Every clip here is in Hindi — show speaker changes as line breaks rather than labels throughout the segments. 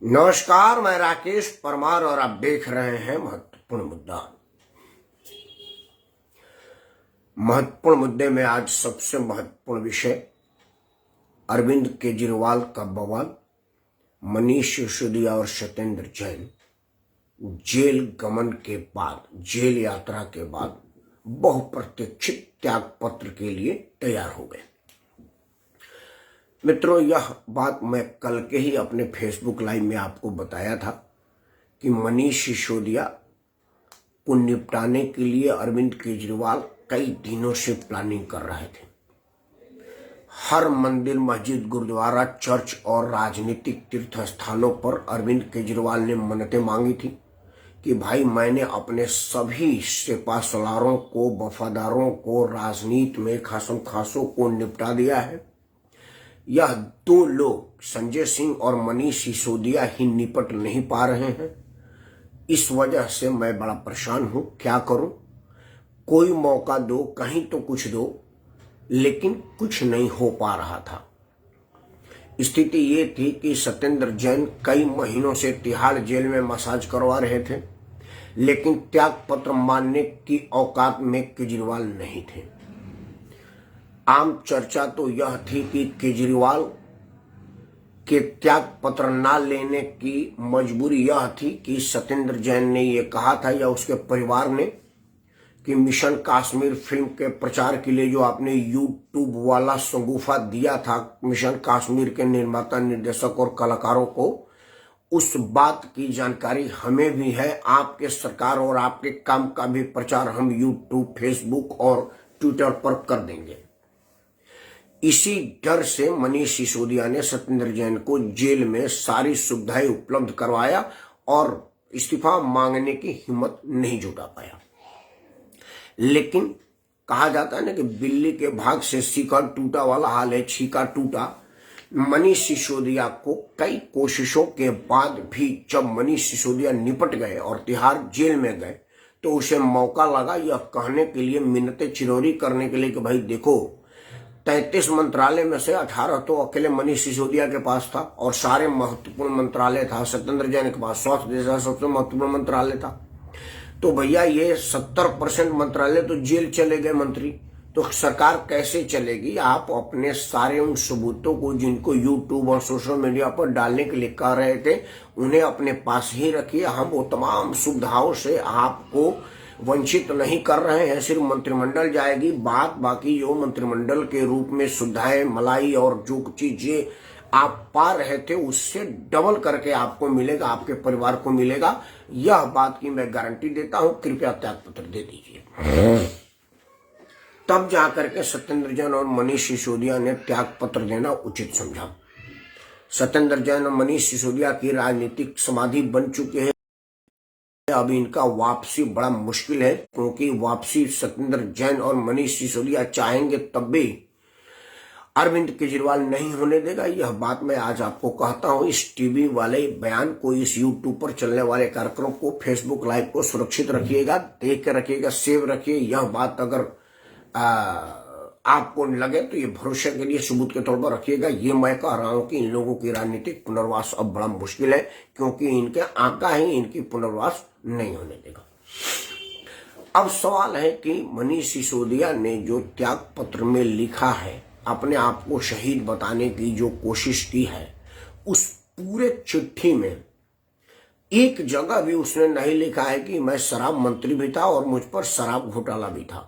नमस्कार, मैं राकेश परमार और आप देख रहे हैं महत्वपूर्ण मुद्दा। महत्वपूर्ण मुद्दे में आज सबसे महत्वपूर्ण विषय अरविंद केजरीवाल का बवाल, मनीष सिसोदिया और सत्येंद्र जैन जेल गमन के बाद, जेल यात्रा के बाद बहुप्रतीक्षित त्याग पत्र के लिए तैयार हो गए। मित्रों, यह बात मैं कल के ही अपने फेसबुक लाइव में आपको बताया था कि मनीष सिसोदिया को निपटाने के लिए अरविंद केजरीवाल कई दिनों से प्लानिंग कर रहे थे। हर मंदिर, मस्जिद, गुरुद्वारा, चर्च और राजनीतिक तीर्थ स्थानों पर अरविंद केजरीवाल ने मन्नतें मांगी थी कि भाई मैंने अपने सभी सेपा सलारों को, वफादारों को, राजनीति में खासम खासों को निपटा दिया है। यह दो लोग संजय सिंह और मनीष सिसोदिया ही निपट नहीं पा रहे हैं। इस वजह से मैं बड़ा परेशान हूं, क्या करूं? कोई मौका दो, कहीं तो कुछ दो, लेकिन कुछ नहीं हो पा रहा था। स्थिति ये थी कि सत्येंद्र जैन कई महीनों से तिहाड़ जेल में मसाज करवा रहे थे, लेकिन त्याग पत्र मानने की औकात में केजरीवाल नहीं थे। आम चर्चा तो यह थी कि केजरीवाल के त्याग पत्र न लेने की मजबूरी यह थी कि सत्येंद्र जैन ने यह कहा था, या उसके परिवार ने, कि मिशन कश्मीर फिल्म के प्रचार के लिए जो आपने यूट्यूब वाला शगुफा दिया था मिशन कश्मीर के निर्माता, निर्देशक और कलाकारों को, उस बात की जानकारी हमें भी है। आपके सरकार और आपके काम का भी प्रचार हम यूट्यूब, फेसबुक और ट्विटर पर कर देंगे। इसी डर से मनीष सिसोदिया ने सत्येंद्र जैन को जेल में सारी सुविधाएं उपलब्ध करवाया और इस्तीफा मांगने की हिम्मत नहीं जुटा पाया। लेकिन कहा जाता है ना कि बिल्ली के भाग से सीका टूटा वाला हाल है, छीका टूटा। मनीष सिसोदिया को कई कोशिशों के बाद भी जब मनीष सिसोदिया निपट गए और तिहाड़ जेल में गए, तो उसे मौका लगा यह कहने के लिए, मिन्नतें चिरौरी करने के लिए कि भाई देखो, 33 मंत्रालय में से 18 तो अकेले मनीष सिसोदिया के पास था और सारे महत्वपूर्ण मंत्रालय था सत्येंद्र जैन के पास। स्वास्थ्य जैसा सबसे महत्वपूर्ण मंत्रालय था। तो भैया ये 70% मंत्रालय तो जेल चले गए मंत्री, तो सरकार कैसे चलेगी? आप अपने सारे उन सबूतों को, जिनको यूट्यूब और सोशल मीडिया पर डालने के लिए कह रहे थे, उन्हें अपने पास ही रखिए। हम वो तमाम सुविधाओं से आपको वंचित नहीं कर रहे हैं। सिर्फ मंत्रिमंडल जाएगी, बात बाकी जो मंत्रिमंडल के रूप में सुविधाएं, मलाई और जो चीजें आप पा रहे थे उससे डबल करके आपको मिलेगा, आपके परिवार को मिलेगा। यह बात की मैं गारंटी देता हूं। कृपया त्यागपत्र दे दीजिए। तब जाकर के सत्येंद्र जैन और मनीष सिसोदिया ने त्यागपत्र देना उचित समझा। सत्येंद्र जैन और मनीष सिसोदिया की राजनीतिक समाधि बन चुकी है। अब इनका वापसी बड़ा मुश्किल है, क्योंकि वापसी सत्येंद्र जैन और मनीष सिसोदिया चाहेंगे तब भी अरविंद केजरीवाल नहीं होने देगा। यह बात मैं आज आपको कहता हूं। इस टीवी वाले बयान को, इस यूट्यूब पर चलने वाले कार्यक्रम को, फेसबुक लाइव को सुरक्षित रखिएगा, देख के रखिएगा, सेव रखिए। यह बात अगर आपको लगे तो ये भरोसे के लिए सबूत के तौर पर रखिएगा। ये मैं कह रहा हूं कि इन लोगों की राजनीतिक पुनर्वास अब बड़ा मुश्किल है, क्योंकि इनके आका ही इनकी पुनर्वास नहीं होने देगा। अब सवाल है कि मनीष सिसोदिया ने जो त्याग पत्र में लिखा है, अपने आप को शहीद बताने की जो कोशिश की है, उस पूरे चिट्ठी में एक जगह भी उसने नहीं लिखा है कि मैं शराब मंत्री भी था और मुझ पर शराब घोटाला भी था।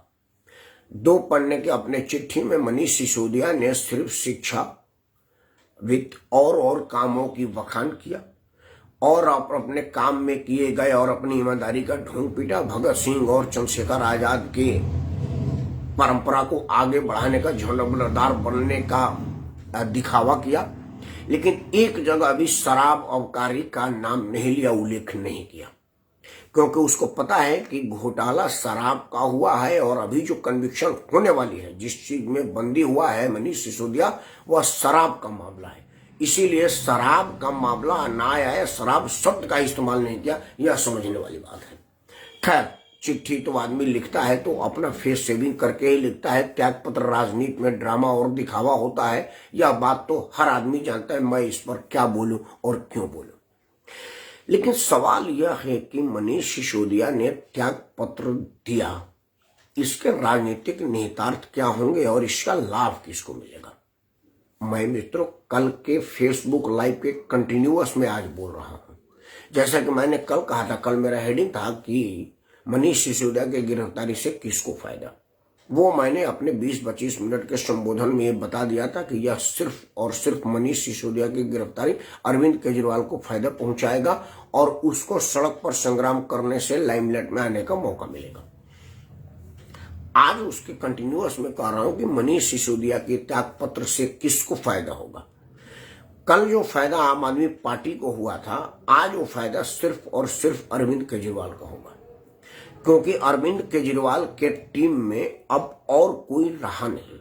2 पन्ने के अपने चिट्ठी में मनीष सिसोदिया ने सिर्फ शिक्षा, वित्त और कामों की बखान किया और अपने काम में किए गए और अपनी ईमानदारी का ढोंग पीटा। भगत सिंह और चंद्रशेखर आजाद के परंपरा को आगे बढ़ाने का, झंडादार बनने का दिखावा किया, लेकिन एक जगह भी शराब अबकारी का नाम नहीं लिया, उल्लेख नहीं किया, क्योंकि उसको पता है कि घोटाला शराब का हुआ है और अभी जो कन्विक्शन होने वाली है, जिस चीज में बंदी हुआ है मनीष सिसोदिया, वह शराब का मामला है। इसीलिए शराब का मामला ना आया, शराब शब्द का इस्तेमाल नहीं किया। यह समझने वाली बात है। खैर, चिट्ठी तो आदमी लिखता है तो अपना फेस सेविंग करके ही लिखता है। त्यागपत्र राजनीति में ड्रामा और दिखावा होता है, यह बात तो हर आदमी जानता है। मैं इस पर क्या बोलूं और क्यों बोलूं। लेकिन सवाल यह है कि मनीष सिसोदिया ने त्याग पत्र दिया, इसके राजनीतिक निहितार्थ क्या होंगे और इसका लाभ किसको मिलेगा। मैं मित्रों कल के फेसबुक लाइव के कंटिन्यूअस में आज बोल रहा हूं। जैसा कि मैंने कल कहा था, कल मेरा हेडिंग था कि मनीष सिसोदिया की गिरफ्तारी से किसको फायदा। वो मैंने अपने 20-25 मिनट के संबोधन में ये बता दिया था कि यह सिर्फ और सिर्फ मनीष सिसोदिया की गिरफ्तारी अरविंद केजरीवाल को फायदा पहुंचाएगा और उसको सड़क पर संग्राम करने से लाइमलाइट में आने का मौका मिलेगा। आज उसके कंटिन्यूअस में कह रहा हूं कि मनीष सिसोदिया के त्यागपत्र से किसको फायदा होगा। कल जो फायदा आम आदमी पार्टी को हुआ था, आज वो फायदा सिर्फ और सिर्फ अरविंद केजरीवाल का होगा, क्योंकि अरविंद केजरीवाल के टीम में अब और कोई रहा नहीं,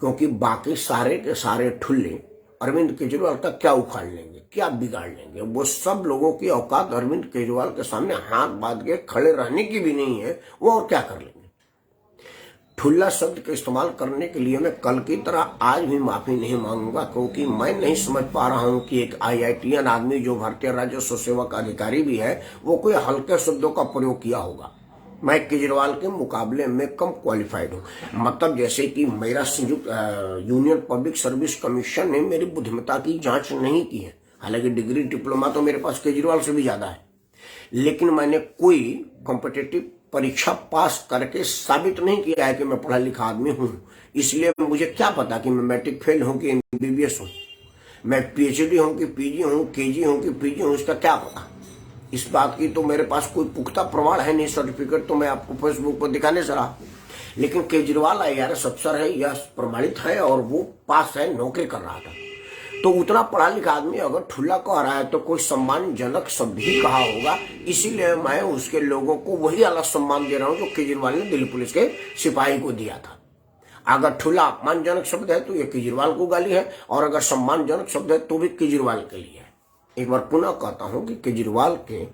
क्योंकि बाकी सारे के सारे ठुल्ले अरविंद केजरीवाल का क्या उखाड़ लेंगे, क्या बिगाड़ लेंगे। वो सब लोगों की औकात अरविंद केजरीवाल के सामने हाथ बांध के खड़े रहने की भी नहीं है, वो और क्या कर लेंगे। ठुल्ला शब्द का इस्तेमाल करने के लिए मैं कल की तरह आज भी माफी नहीं मांगूंगा, क्योंकि मैं नहीं समझ पा रहा हूं कि एक IITian आदमी जो भारतीय राजस्व सेवा का अधिकारी भी है, वो कोई हल्के शब्दों का प्रयोग किया होगा। मैं केजरीवाल के मुकाबले में कम क्वालिफाइड हूं। मतलब जैसे कि मेरा संयुक्त यूनियन पब्लिक सर्विस कमीशन ने मेरी बुद्धिमत्ता की जांच नहीं की है, हालांकि डिग्री डिप्लोमा तो मेरे पास केजरीवाल से भी ज्यादा है, लेकिन मैंने कोई कॉम्पिटिटिव परीक्षा पास करके साबित नहीं किया है कि मैं पढ़ा लिखा आदमी हूं। इसलिए मुझे क्या पता कि मैं मैट्रिक फेल हूं कि MBBS हूं, मैं PhD हूं कि PG हूं, KG हूं कि PG हूं, इसका क्या पता। इस बात की तो मेरे पास कोई पुख्ता प्रमाण है नहीं, सर्टिफिकेट तो मैं आपको फेसबुक पर दिखाने से रहा। लेकिन केजरीवाल IRS अफसर है, यह प्रमाणित है, और वो पास है, नौकरी कर रहा था। तो उतना पढ़ा लिखा आदमी अगर ठुल्ला कह रहा है तो कोई सम्मानजनक शब्द ही कहा होगा। इसीलिए मैं उसके लोगों को वही अलग सम्मान दे रहा हूं जो केजरीवाल ने दिल्ली पुलिस के सिपाही को दिया था। अगर ठुल्ला अपमानजनक शब्द है तो ये केजरीवाल को गाली है, और अगर सम्मानजनक शब्द है तो भी केजरीवाल के लिए है। एक बार पुनः कहता हूं कि केजरीवाल के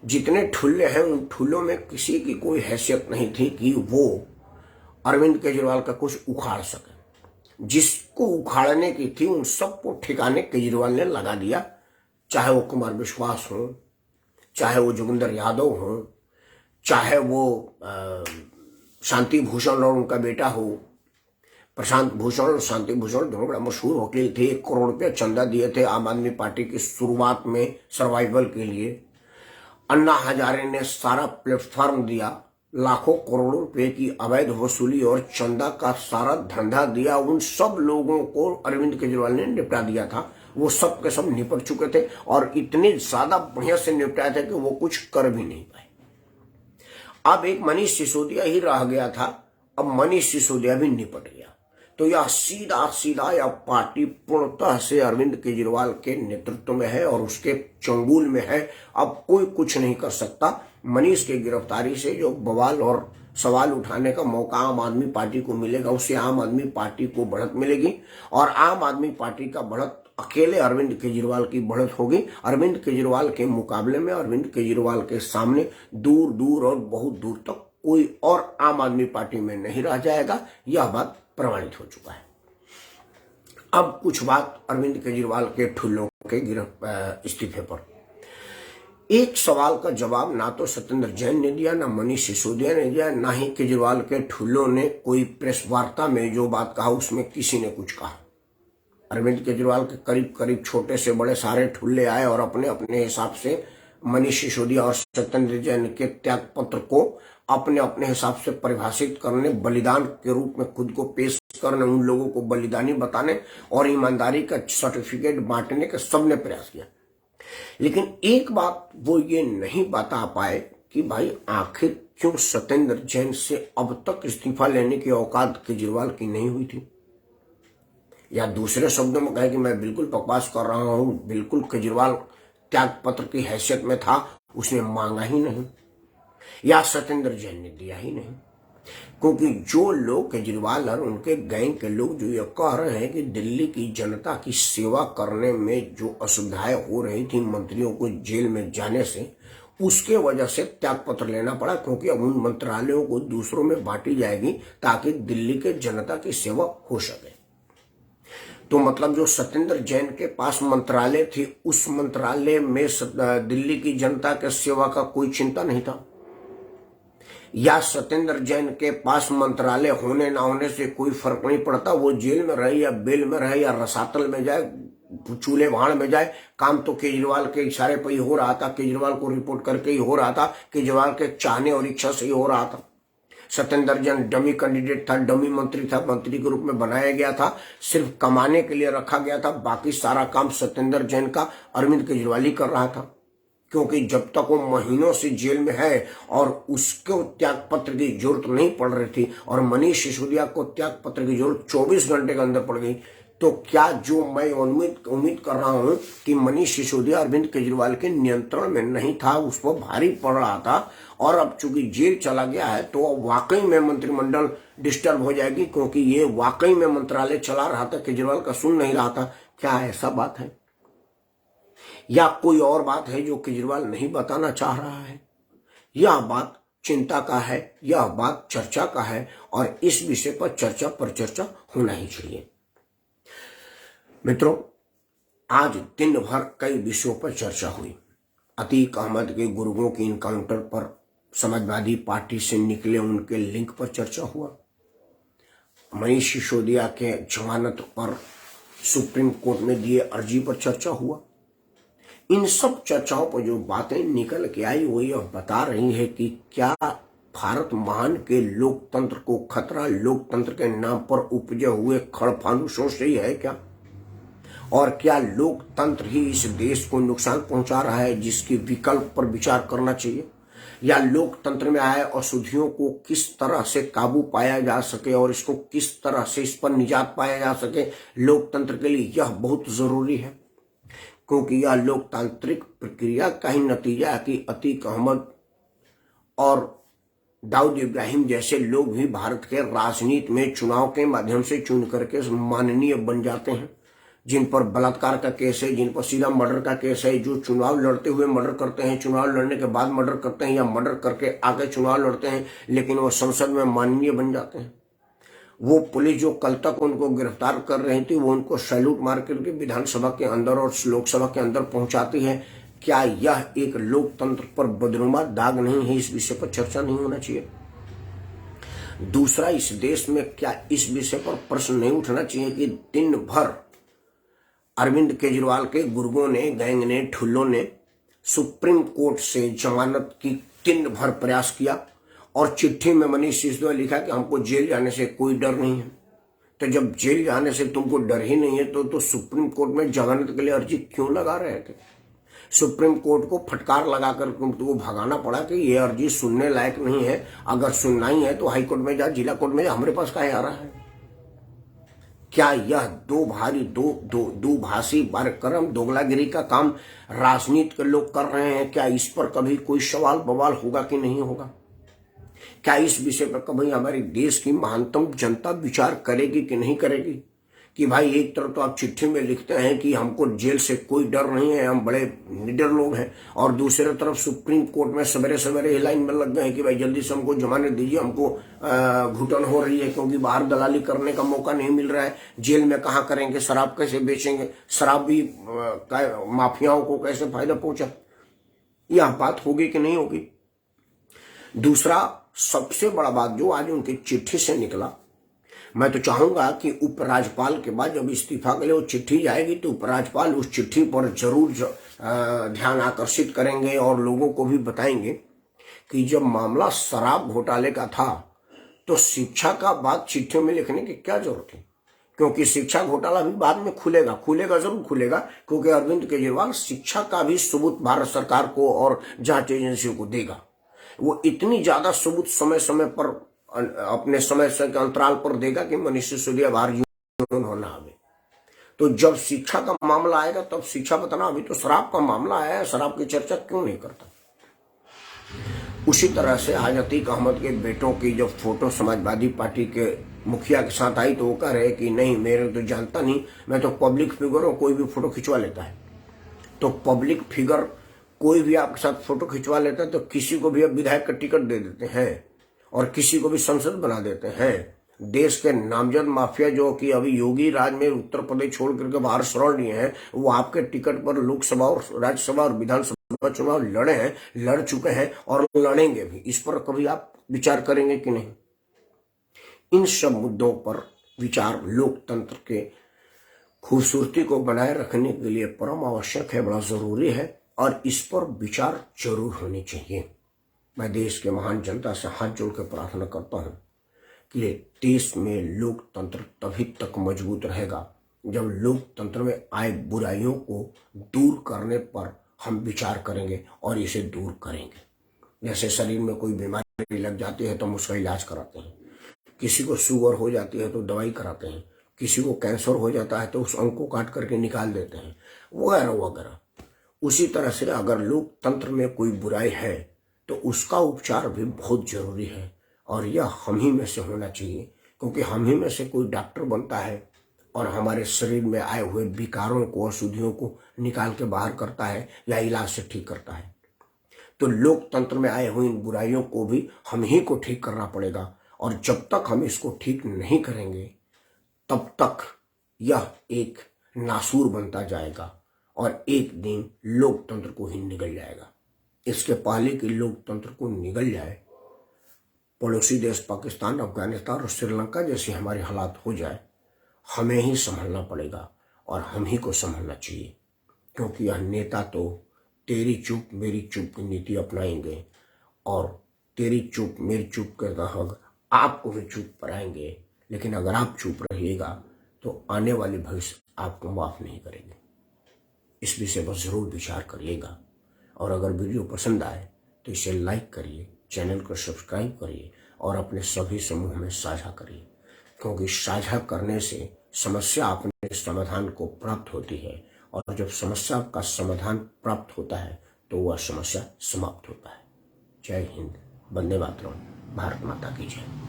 जितने ठुल्ले हैं उन ठुल्लों में किसी की कोई हैसियत नहीं थी कि वो अरविंद केजरीवाल का कुछ उखाड़ सके। जिसको उखाड़ने की थी उन सबको ठिकाने केजरीवाल ने लगा दिया, चाहे वो कुमार विश्वास हो, चाहे वो जोगिंदर यादव हो, चाहे वो शांति भूषण और उनका बेटा हो। प्रशांत भूषण और शांति भूषण दोनों बड़ा मशहूर वकील थे, 1 करोड़ रुपया चंदा दिए थे आम आदमी पार्टी की शुरुआत में सर्वाइवल के लिए। अन्ना हजारे ने सारा प्लेटफॉर्म दिया, लाखों करोड़ों रुपए की अवैध वसूली और चंदा का सारा धंधा दिया। उन सब लोगों को अरविंद केजरीवाल ने निपटा दिया था। वो सब के सब निपट चुके थे और इतने ज्यादा बढ़िया से निपटाए थे कि वो कुछ कर भी नहीं पाए। अब एक मनीष सिसोदिया ही रह गया था। अब मनीष सिसोदिया भी निपट गया, तो यह सीधा सीधा यह पार्टी पूर्णतः से अरविंद केजरीवाल के नेतृत्व में है और उसके चंगुल में है। अब कोई कुछ नहीं कर सकता। मनीष की गिरफ्तारी से जो बवाल और सवाल उठाने का मौका आम आदमी पार्टी को मिलेगा, उससे आम आदमी पार्टी को बढ़त मिलेगी, और आम आदमी पार्टी का बढ़त अकेले अरविंद केजरीवाल की बढ़त होगी। अरविंद केजरीवाल के मुकाबले में, अरविंद केजरीवाल के सामने दूर दूर और बहुत दूर तक कोई और आम आदमी पार्टी में नहीं रह जाएगा। यह बात प्रमाणित हो चुका है। अब कुछ बात अरविंद केजरीवाल के ठुल्लों के इस्तीफे पर। एक सवाल का जवाब ना तो सत्येंद्र जैन ने दिया, ना मनीष सिसोदिया ने दिया, ना ही केजरीवाल के ठुल्लों ने कोई प्रेस वार्ता में जो बात कहा उसमें किसी ने कुछ कहा। अरविंद केजरीवाल के करीब करीब छोटे से बड़े सारे ठुल्ले आए और अपने अपने हिसाब से मनीष सिसोदिया और सत्येंद्र जैन के त्याग पत्र को अपने अपने हिसाब से परिभाषित करने, बलिदान के रूप में खुद को पेश करने, उन लोगों को बलिदानी बताने और ईमानदारी का सर्टिफिकेट बांटने का सबने प्रयास किया। लेकिन एक बात वो ये नहीं बता पाए कि भाई आखिर क्यों सत्येंद्र जैन से अब तक इस्तीफा लेने की औकात केजरीवाल की नहीं हुई थी। या दूसरे शब्दों में कहे कि मैं बिल्कुल बकवास कर रहा हूं, बिल्कुल केजरीवाल त्याग पत्र की हैसियत में था, उसने मांगा ही नहीं, या सत्येंद्र जैन ने दिया ही नहीं। क्योंकि जो लोग केजरीवाल और उनके गैंग के लोग जो ये कह रहे हैं कि दिल्ली की जनता की सेवा करने में जो असुविधाएं हो रही थी मंत्रियों को जेल में जाने से, उसके वजह से त्याग पत्र लेना पड़ा, क्योंकि अब उन मंत्रालयों को दूसरों में बांटी जाएगी ताकि दिल्ली के जनता की सेवा हो सके। तो मतलब जो सत्येंद्र जैन के पास मंत्रालय थी, उस मंत्रालय में दिल्ली की जनता के सेवा का कोई चिंता नहीं था, या सत्येंद्र जैन के पास मंत्रालय होने ना होने से कोई फर्क नहीं पड़ता, वो जेल में रहे या बेल में रहे या रसातल में जाए, चूल्हे भाड़ में जाए, काम तो केजरीवाल के इशारे पर ही हो रहा था, केजरीवाल को रिपोर्ट करके ही हो रहा था, केजरीवाल के चाहने और इच्छा से ही हो रहा था। सत्येंद्र जैन डमी कैंडिडेट था, डमी मंत्री था, मंत्री के रूप में बनाया गया था, सिर्फ कमाने के लिए रखा गया था, बाकी सारा काम सत्येंद्र जैन का अरविंद केजरीवाल ही कर रहा था। क्योंकि जब तक वो महीनों से जेल में है और उसको त्याग पत्र की जरूरत नहीं पड़ रही थी और मनीष सिसोदिया को त्याग पत्र की जरूरत 24 घंटे के अंदर पड़ गई, तो क्या जो मैं उम्मीद कर रहा हूं कि मनीष सिसोदिया अरविंद केजरीवाल के नियंत्रण में नहीं था, उस पर भारी पड़ रहा था, और अब चूंकि जेल चला गया है तो वाकई में मंत्रिमंडल डिस्टर्ब हो जाएगी, क्योंकि ये वाकई में मंत्रालय चला रहा था, केजरीवाल का सुन नहीं रहा था। क्या ऐसा बात है या कोई और बात है जो केजरीवाल नहीं बताना चाह रहा है? यह बात चिंता का है, यह बात चर्चा का है, और इस विषय पर चर्चा पर चर्चा होना ही चाहिए। मित्रों, आज दिन भर कई विषयों पर चर्चा हुई। अतीक अहमद के गुर्गों के इनकाउंटर पर समाजवादी पार्टी से निकले उनके लिंक पर चर्चा हुआ। मनीष सिसोदिया के जमानत पर सुप्रीम कोर्ट में दिए अर्जी पर चर्चा हुआ। इन सब चर्चाओं पर जो बातें निकल के आई वो यह बता रही है कि क्या भारत महान के लोकतंत्र को खतरा लोकतंत्र के नाम पर उपजे हुए खड़फानुसों से ही है क्या? और क्या लोकतंत्र ही इस देश को नुकसान पहुंचा रहा है, जिसके विकल्प पर विचार करना चाहिए? या लोकतंत्र में आए अशुद्धियों को किस तरह से काबू पाया जा सके और इसको किस तरह से इस पर निजात पाया जा सके, लोकतंत्र के लिए यह बहुत जरूरी है, क्योंकि यह लोकतांत्रिक प्रक्रिया का ही नतीजा है कि अतीक अहमद और दाऊद इब्राहिम जैसे लोग भी भारत के राजनीति में चुनाव के माध्यम से चुन करके माननीय बन जाते हैं, जिन पर बलात्कार का केस है, जिन पर सीधा मर्डर का केस है, जो चुनाव लड़ते हुए मर्डर करते हैं, चुनाव लड़ने के बाद मर्डर करते हैं, या मर्डर करके आगे चुनाव लड़ते हैं लेकिन वो संसद में माननीय बन जाते हैं। वो पुलिस जो कल तक उनको गिरफ्तार कर रही थी, वो उनको सैल्यूट मार करके विधानसभा के अंदर और लोकसभा के अंदर पहुंचाती है। क्या यह एक लोकतंत्र पर बदनुमा दाग नहीं है? इस विषय पर चर्चा नहीं होना चाहिए? दूसरा, इस देश में क्या इस विषय पर प्रश्न नहीं उठना चाहिए कि दिन भर अरविंद केजरीवाल के गुर्गों ने, गैंग ने, ठुल्लों ने सुप्रीम कोर्ट से जमानत की दिन भर प्रयास किया और चिट्ठी में मनीष सिसोदिया लिखा कि हमको जेल जाने से कोई डर नहीं है। तो जब जेल जाने से तुमको डर ही नहीं है तो सुप्रीम कोर्ट में जमानत के लिए अर्जी क्यों लगा रहे थे? सुप्रीम कोर्ट को फटकार लगाकर तुमको भगाना पड़ा कि ये अर्जी सुनने लायक नहीं है, अगर सुनना ही है तो हाई कोर्ट में जा, जिला कोर्ट में जा, हमारे पास काहे आ रहा है? क्या यह दो भाषी कार्यक्रम, दोगलागिरी का काम राजनीति के लोग कर रहे हैं? क्या इस पर कभी कोई सवाल बवाल होगा कि नहीं होगा? क्या इस विषय पर कभी हमारे देश की महानतम जनता विचार करेगी कि नहीं करेगी? कि भाई एक तरफ तो आप चिट्ठी में लिखते हैं कि हमको जेल से कोई डर नहीं है, हम बड़े निडर लोग हैं, और दूसरे तरफ सुप्रीम कोर्ट में सवेरे सवेरे लाइन में लग गए हैं कि भाई जल्दी से हमको जमानत दीजिए, हमको घुटन हो रही है क्योंकि बाहर दलाली करने का मौका नहीं मिल रहा है, जेल में कहाँ करेंगे, शराब कैसे बेचेंगे, शराब भी माफियाओं को कैसे फायदा पहुंचा? यह बात होगी कि नहीं होगी? दूसरा सबसे बड़ा बात जो आज उनकी चिट्ठी से निकला, मैं तो चाहूंगा कि उपराज्यपाल के बाद जब इस्तीफा के लिए वो चिट्ठी जाएगी तो उपराज्यपाल उस चिट्ठी पर जरूर ध्यान आकर्षित करेंगे और लोगों को भी बताएंगे कि जब मामला शराब घोटाले का था तो शिक्षा का बात चिट्ठी में लिखने की क्या जरूरत है? क्योंकि शिक्षा घोटाला भी बाद में खुलेगा जरूर खुलेगा, क्योंकि अरविंद केजरीवाल शिक्षा का भी सबूत भारत सरकार को और जांच एजेंसियों को देगा। वो इतनी ज्यादा सबूत समय समय पर अपने समय से अंतराल पर देगा कि मनीष सिसोदिया बाहर होना आवे। तो जब शिक्षा का मामला आएगा तब शिक्षा बताना, अभी तो शराब का मामला आया है, शराब की चर्चा क्यों नहीं करता? उसी तरह से आज अतीक अहमद के बेटों की जब फोटो समाजवादी पार्टी के मुखिया के साथ आई तो वो कह रहे कि नहीं, मेरे तो जानता नहीं, मैं तो पब्लिक फिगर हूं, कोई भी फोटो खिंचवा लेता है। तो पब्लिक फिगर कोई भी आपके साथ फोटो खिंचवा लेता है तो किसी को भी अब विधायक का टिकट दे देते हैं और किसी को भी संसद बना देते हैं। देश के नामजद माफिया जो कि अभी योगी राज में उत्तर प्रदेश छोड़ करके बाहर शरण लिए हैं, वो आपके टिकट पर लोकसभा और राज्यसभा और विधानसभा चुनाव लड़े हैं, लड़ चुके हैं और लड़ेंगे भी। इस पर कभी आप विचार करेंगे कि नहीं? इन सब मुद्दों पर विचार लोकतंत्र के खूबसूरती को बनाए रखने के लिए परम आवश्यक है, बड़ा जरूरी है और इस पर विचार जरूर होनी चाहिए। मैं देश के महान जनता से हाथ जोड़ कर प्रार्थना करता हूं कि देश में लोकतंत्र तभी तक मजबूत रहेगा जब लोकतंत्र में आए बुराइयों को दूर करने पर हम विचार करेंगे और इसे दूर करेंगे। जैसे शरीर में कोई बीमारी लग जाती है तो हम उसका इलाज कराते हैं, किसी को शुगर हो जाती है तो दवाई कराते हैं, किसी को कैंसर हो जाता है तो उस अंग को काट करके निकाल देते हैं, वगैरह वगैरह। उसी तरह से अगर लोकतंत्र में कोई बुराई है तो उसका उपचार भी बहुत जरूरी है और यह हम ही में से होना चाहिए, क्योंकि हम ही में से कोई डॉक्टर बनता है और हमारे शरीर में आए हुए विकारों को, अशुद्धियों को निकाल के बाहर करता है या इलाज से ठीक करता है। तो लोकतंत्र में आए हुए इन बुराइयों को भी हम ही को ठीक करना पड़ेगा और जब तक हम इसको ठीक नहीं करेंगे तब तक यह एक नासूर बनता जाएगा और एक दिन लोकतंत्र को ही निगल जाएगा। इसके पहले कि लोकतंत्र को निगल जाए, पड़ोसी देश पाकिस्तान, अफगानिस्तान और श्रीलंका जैसे हमारे हालात हो जाए, हमें ही संभलना पड़ेगा और हम ही को संभलना चाहिए, क्योंकि यह नेता तो तेरी चुप मेरी चुप की नीति अपनाएंगे और तेरी चुप मेरी चुप के तहत आपको भी चुप कराएंगे। लेकिन अगर आप चुप रहिएगा तो आने वाले भविष्य आपको माफ नहीं करेंगे। इस विषय पर जरूर विचार करिएगा और अगर वीडियो पसंद आए तो इसे लाइक करिए, चैनल को सब्सक्राइब करिए और अपने सभी समूह में साझा करिए, क्योंकि साझा करने से समस्या अपने समाधान को प्राप्त होती है और जब समस्या का समाधान प्राप्त होता है तो वह समस्या समाप्त होता है। जय हिंद, वंदे मातरम, भारत माता की जय।